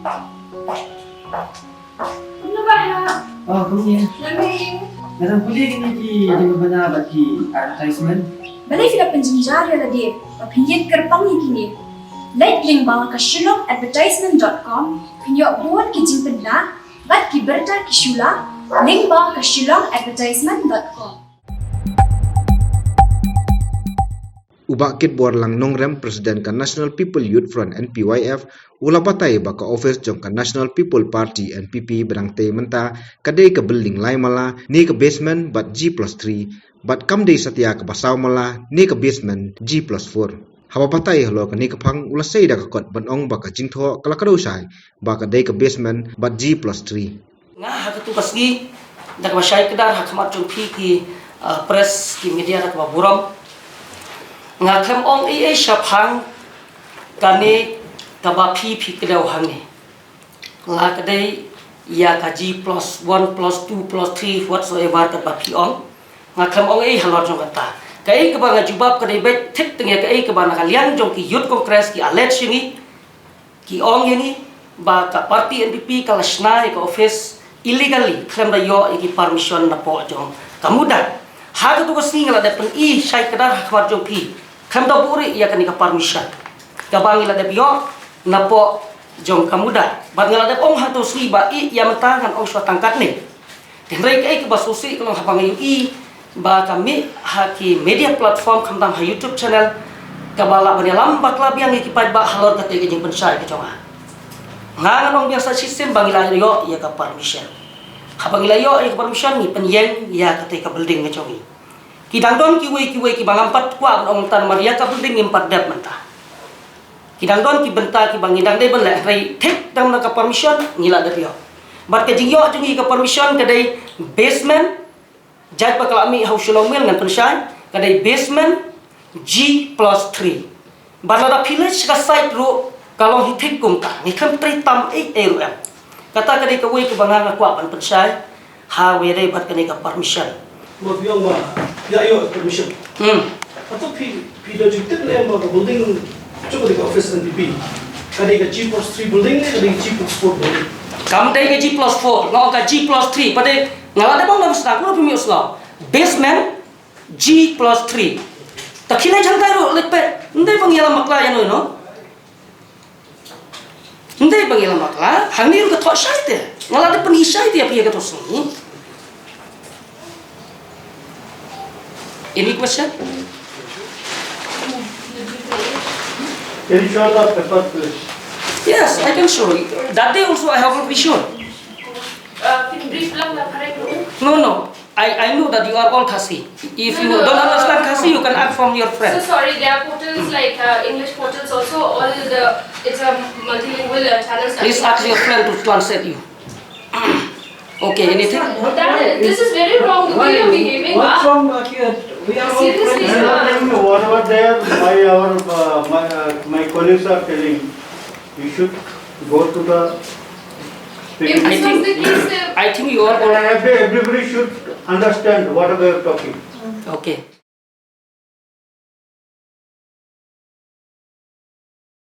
Ano ba ha? Oh, kuya. Lamig. Narang kuya kiniki di ba na bagi advertisement? Balay sila penjenjar ya lagi. Papinjit kerpang ni kini. Like link bawah ke shillongadvertisement.com. Pinyo buat kijing pedla. Bat kiberta kishula. Link bawah ke shillongadvertisement.com. Ubakit buar lang nongrem Presiden kan National People Youth Front NPYF ula patai baka office jong kan National People Party NPP berang te menta kadai ke building lai mala ni ke basement bat G+3 bat kamdei satia ke basau mala ni ke basement G+4 haba patai halo ke ni ke pang ula sei da ke kot ban ong baka jingtho kala kadau sai baka dai ke basement bat G+3 nga hakatu kasgi dak masyai kedar hakmat jong pi ki press ki media dak buram nga klem ong ai syapang kane kaba pi kedau hang ni la kadai ya kaji plus 1 plus 2 plus 3 whatsoever kaba pi ong nga klem ong ai halot jong kata kai kaba nga jubab kadai bet thik tengya kai kaba na kalian jong ki youth congress ki alet sini ki ong ni ba ka party NPP kala snai ka office illegally klem da yo ki permission na po jong kamuda hakatu kasni ngala da pen I syai kedar hakmat jong pi klem da buri ya kan ka permission kabang ila de bio napo jong kamuda bangala de ong hatu sri ba I ya mentangan ong swa tangkat ni tenrai kai ke basusi kalau habang I ba kami haki media platform kamtam ha YouTube channel kabala bani lambat labiang ikipai ba halor kate ke jing pensai ke conga ngangan ong biasa sistem bangila yo ya ka permission habang ila yo ya ka permission ni penyeng ya kate ka building ke congi kidang don kiwe ki bangampat kwa ong tan maria ka building impat dap mentah kidang don ki benta ki bangidang de ben le rai thik dang na ka permission ngila de yo bat ke jing yo jungi ka permission kadai basement jaj bakal ami haus long mel ngan pensai kadai basement G+3 barada village ka site ro kalau hitik kum ta ni kan tri tam 8 mm kata kadai ka we ki bangang kwa ban pensai ha we re bat kani ka permission mo biong ma ya yo permission atau pi do jutek le ma building cukup di office NPP kadi ka G+3 building ni kadi G+4 building kam dai ka G+4 no ka G+3 pade ngala de bang dam sta ko pi mi usla basement G+3 takina jantai ro lepe ndai bang yala makla ya no ndai bang yala makla hangir ka thok sai te ngala de pani sai te pi ka to sni any question can you show the paper please yes I can show you that day also I have a vision Brief lang na parang no I know that you are all Khasi. If you don't understand Khasi, you can ask from your So friend. sorry, there are portals like English portals also. It's a multilingual channel. Please ask your friend to translate you. Okay, anything? This is very wrong. The way you're behaving. What's wrong here? We are all Seriously, friends. sir. Whatever there, my colleagues are telling, you should go to the. If this was the case, I think you are all Everybody should understand whatever they are talking. okay.